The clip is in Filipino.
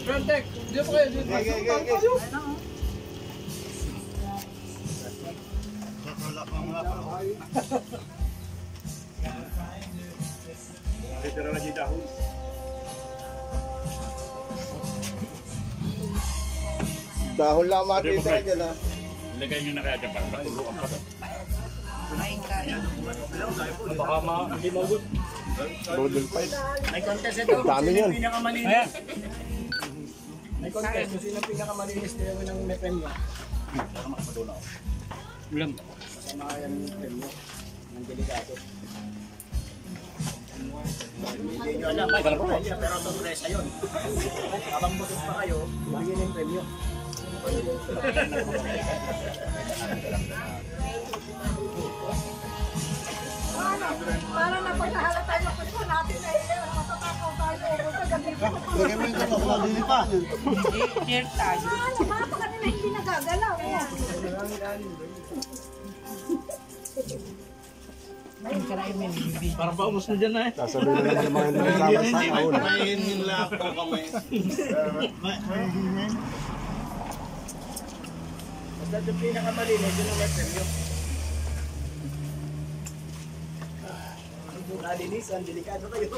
Frontek, di po kayo. Tira lagi dahon. Dahon lang makikita dyan ha. Ilagay nyo na kaya dyan para matuluan pa to. Baka hindi magot. Rodel pipe. May contest ito. Dami yan. Pinakamalinis. May contest. Kung sino pinakamalinis na yun ng may premyo. Ulam. Kasama yan yung premyo. Ng delikado. Hindi nyo alam. Pero sorpresa yun. Habang busog pa kayo, bigyan yung premyo. Parang napaghahalata yung kwento natin na matatakaw tayo sa gabi pa. Lagay mo yung kapag madili pa. Share tayo. Baka kanina hindi nagagalaw. Parang paubos na dyan na eh. Sasabihin na lang ng mga hindi kasama sa naon. Mainin lang po kami. Basta yung pinakamalinis, yun ang may premyo. Kalinisan, delikado kayo.